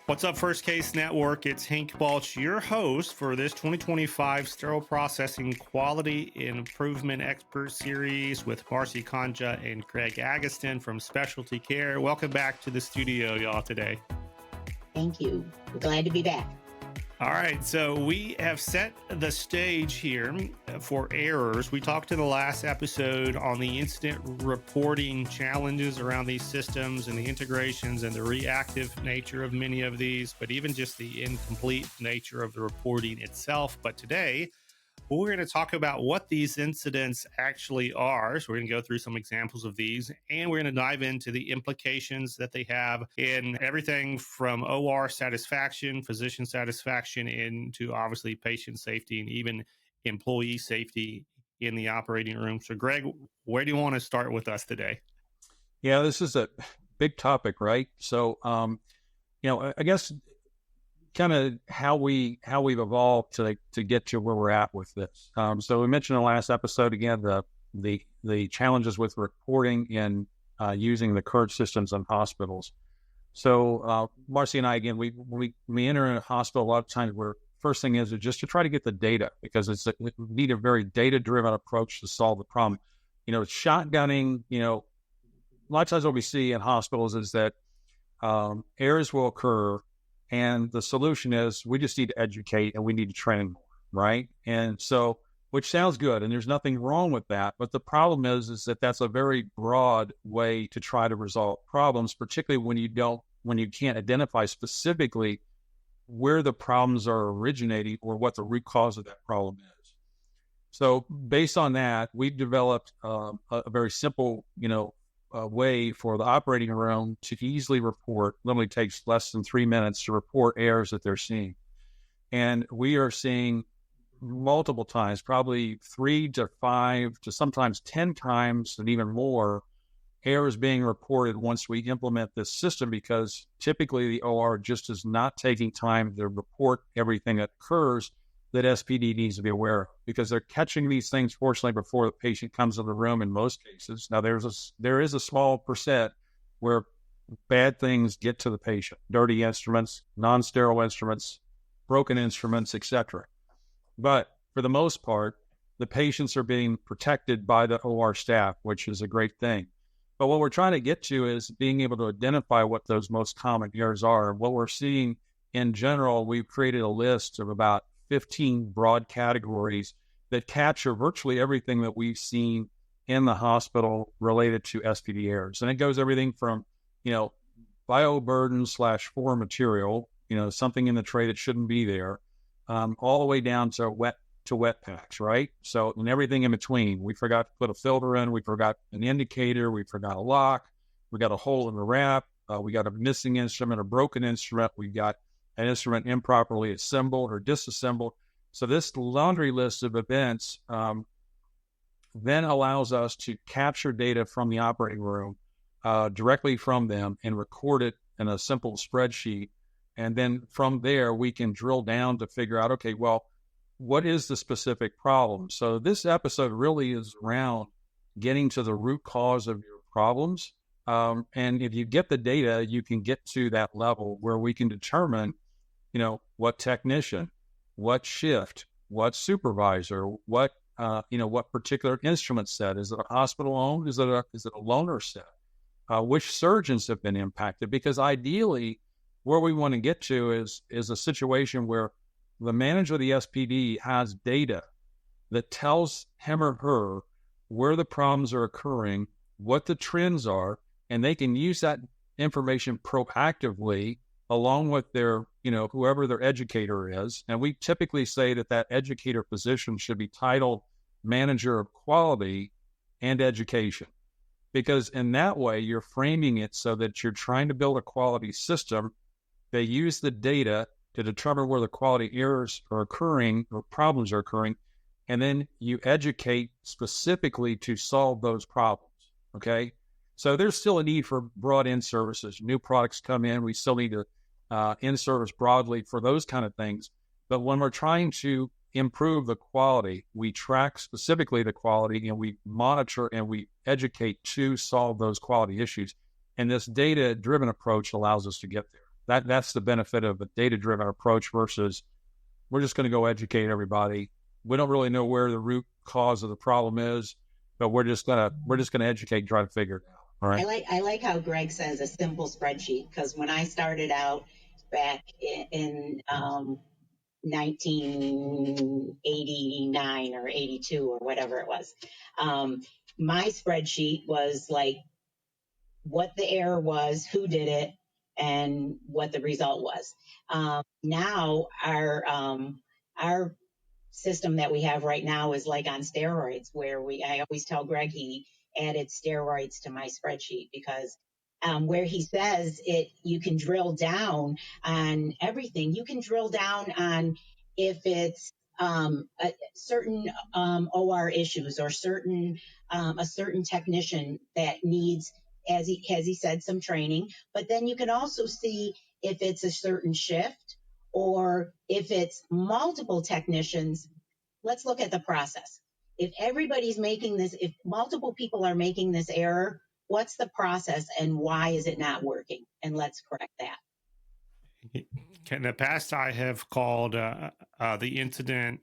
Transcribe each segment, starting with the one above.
What's up, First Case Network? It's Hank Balch, your host for this 2025 Sterile Processing Quality Improvement Expert Series with Marcy Konja and Gregg Agoston from SpecialtyCare. Welcome back to the studio, y'all, today. Thank you. We're glad to be back. All right, so we have set the stage here for errors. We talked in the last episode on the incident reporting challenges around these systems and the integrations and the reactive nature of many of these, but even just the incomplete nature of the reporting itself. But today, we're going to talk about what these incidents actually are. So we're going to go through some examples of these, and we're going to dive into the implications that they have in everything from OR satisfaction, physician satisfaction, into obviously patient safety and even employee safety in the operating room. So Gregg, where do you want to start with us today? Yeah, this is a big topic, right? So, I guess kind of how we've evolved to get to where we're at with this. So we mentioned in the last episode again the challenges with reporting and using the current systems in hospitals. So Marcy and I, again, we enter in a hospital a lot of times where first thing is just to try to get the data, because we need a very data-driven approach to solve the problem. Shotgunning, a lot of times what we see in hospitals is that errors will occur, and the solution is we just need to educate and we need to train more, right? And so, which sounds good, and there's nothing wrong with that. But the problem is that that's a very broad way to try to resolve problems, particularly when you can't identify specifically where the problems are originating or what the root cause of that problem is. So based on that, we've developed a very simple, way for the operating room to easily report. Literally takes less than 3 minutes to report errors that they're seeing. And we are seeing multiple times, probably 3 to 5 to sometimes 10 times and even more errors being reported once we implement this system, because typically the OR just is not taking time to report everything that occurs that SPD needs to be aware of, because they're catching these things, fortunately, before the patient comes in the room in most cases. Now, there is a small percent where bad things get to the patient: dirty instruments, non-sterile instruments, broken instruments, etc. But for the most part, the patients are being protected by the OR staff, which is a great thing. But what we're trying to get to is being able to identify what those most common errors are. What we're seeing in general, we've created a list of about 15 broad categories that capture virtually everything that we've seen in the hospital related to SPD errors. And it goes everything from, bioburden / foreign material, something in the tray that shouldn't be there, all the way down to wet packs, right? So, and everything in between. We forgot to put a filter in, we forgot an indicator, we forgot a lock, we got a hole in the wrap, we got a missing instrument, a broken instrument, we got an instrument improperly assembled or disassembled. So this laundry list of events then allows us to capture data from the operating room directly from them and record it in a simple spreadsheet. And then from there, we can drill down to figure out, okay, well, what is the specific problem? So this episode really is around getting to the root cause of your problems. And if you get the data, you can get to that level where we can determine what technician, what shift, what supervisor, what particular instrument set. Is it a hospital owned? Is it a loaner set? Which surgeons have been impacted? Because ideally, where we want to get to is a situation where the manager of the SPD has data that tells him or her where the problems are occurring, what the trends are, and they can use that information proactively along with their, whoever their educator is. And we typically say that educator position should be titled Manager of Quality and Education, because in that way, you're framing it so that you're trying to build a quality system. They use the data to determine where the quality errors are occurring or problems are occurring, and then you educate specifically to solve those problems, okay? So there's still a need for broad in-services. New products come in, we still need to in-service broadly for those kind of things. But when we're trying to improve the quality. We track specifically the quality, and we monitor and we educate to solve those quality issues. And this data-driven approach allows us to get there. That's the benefit of a data-driven approach versus we're just going to go educate everybody. We don't really know where the root cause of the problem is, but we're just gonna educate and try to figure it out. All right. I like how Gregg says a simple spreadsheet, because when I started out back in 1989 or 82 or whatever it was, my spreadsheet was like what the error was, who did it, and what the result was. Now our system that we have right now is like on steroids, where I always tell Gregg he added steroids to my spreadsheet, because where he says it, you can drill down on everything. You can drill down on if it's a certain OR issues, or a certain technician that needs, as he said, some training. But then you can also see if it's a certain shift, or if it's multiple technicians. Let's look at the process. If everybody's making this, if multiple people are making this error, what's the process and why is it not working? And let's correct that. In the past, I have called the incident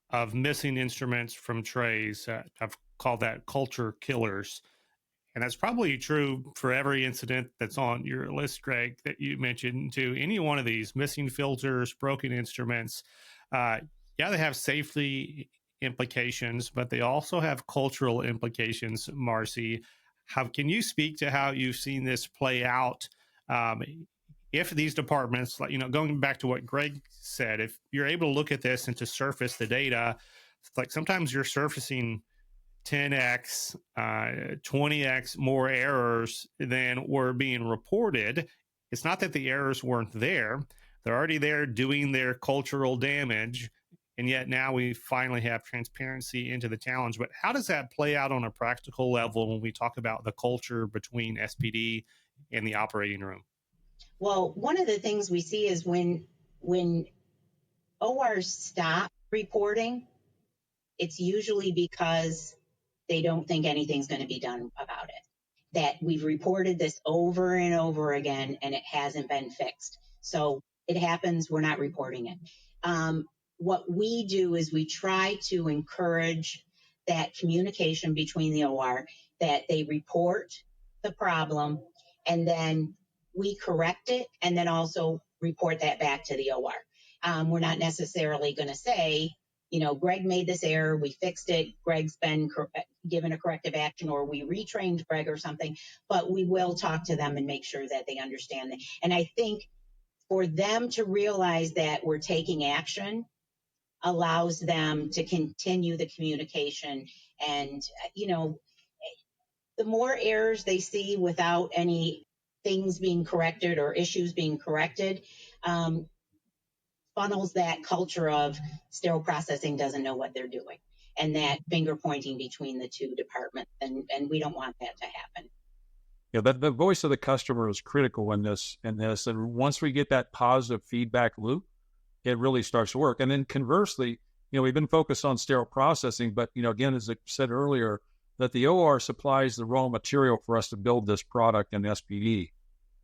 of missing instruments from trays. I've called that culture killers. And that's probably true for every incident that's on your list, Gregg, that you mentioned, to any one of these missing filters, broken instruments. Yeah, they have safety implications, but they also have cultural implications, Marcy. How can you speak to how you've seen this play out? If these departments, like, going back to what Gregg said, if you're able to look at this and to surface the data, like sometimes you're surfacing 10x, 20x more errors than were being reported. It's not that the errors weren't there. They're already there doing their cultural damage. And yet now we finally have transparency into the challenge. But how does that play out on a practical level when we talk about the culture between SPD and the operating room? Well, one of the things we see is when ORs stop reporting, it's usually because they don't think anything's going to be done about it. That we've reported this over and over again and it hasn't been fixed. So it happens, we're not reporting it. What we do is we try to encourage that communication between the OR, that they report the problem and then we correct it and then also report that back to the OR. We're not necessarily going to say, Gregg made this error, we fixed it, Gregg's been given a corrective action, or we retrained Gregg or something, but we will talk to them and make sure that they understand it. And I think for them to realize that we're taking action allows them to continue the communication. And, the more errors they see without any things being corrected or issues being corrected, funnels that culture of sterile processing doesn't know what they're doing, and that finger pointing between the two departments. And we don't want that to happen. Yeah, the voice of the customer is critical in this. And once we get that positive feedback loop, it really starts to work. And then conversely, we've been focused on sterile processing, but, again, as I said earlier, that the OR supplies the raw material for us to build this product in SPD.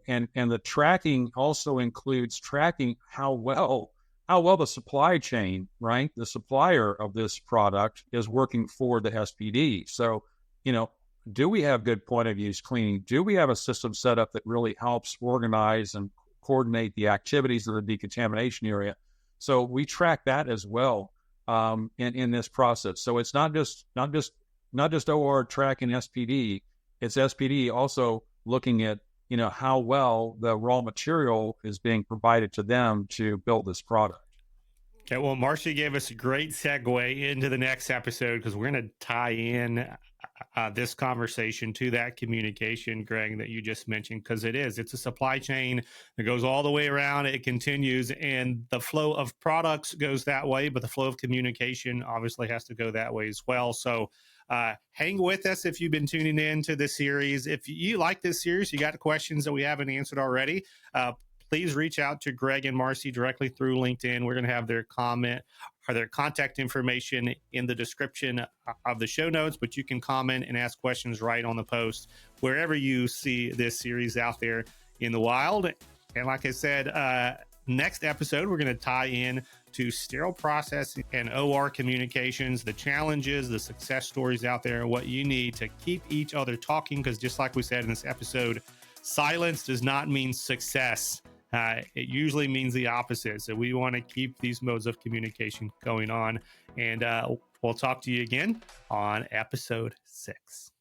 And the tracking also includes tracking how well the supply chain, right, the supplier of this product is working for the SPD. So, do we have good point of use cleaning? Do we have a system set up that really helps organize and coordinate the activities of the decontamination area? So we track that as well in this process. So it's not just OR tracking SPD. It's SPD also looking at how well the raw material is being provided to them to build this product. Okay, well, Marcy gave us a great segue into the next episode, because we're going to tie in this conversation to that communication, Gregg, that you just mentioned, because it's a supply chain that goes all the way around. It continues, and the flow of products goes that way, but the flow of communication obviously has to go that way as well. So hang with us if you've been tuning in to this series. If you like this series, you got questions that we haven't answered already, please reach out to Gregg and Marcy directly through LinkedIn. We're going to have their or their contact information in the description of the show notes, but you can comment and ask questions right on the post wherever you see this series out there in the wild. And like I said, next episode, we're going to tie in to sterile processing and OR communications, the challenges, the success stories out there, what you need to keep each other talking. Because just like we said in this episode, silence does not mean success. It usually means the opposite. So we want to keep these modes of communication going on. And we'll talk to you again on episode 6.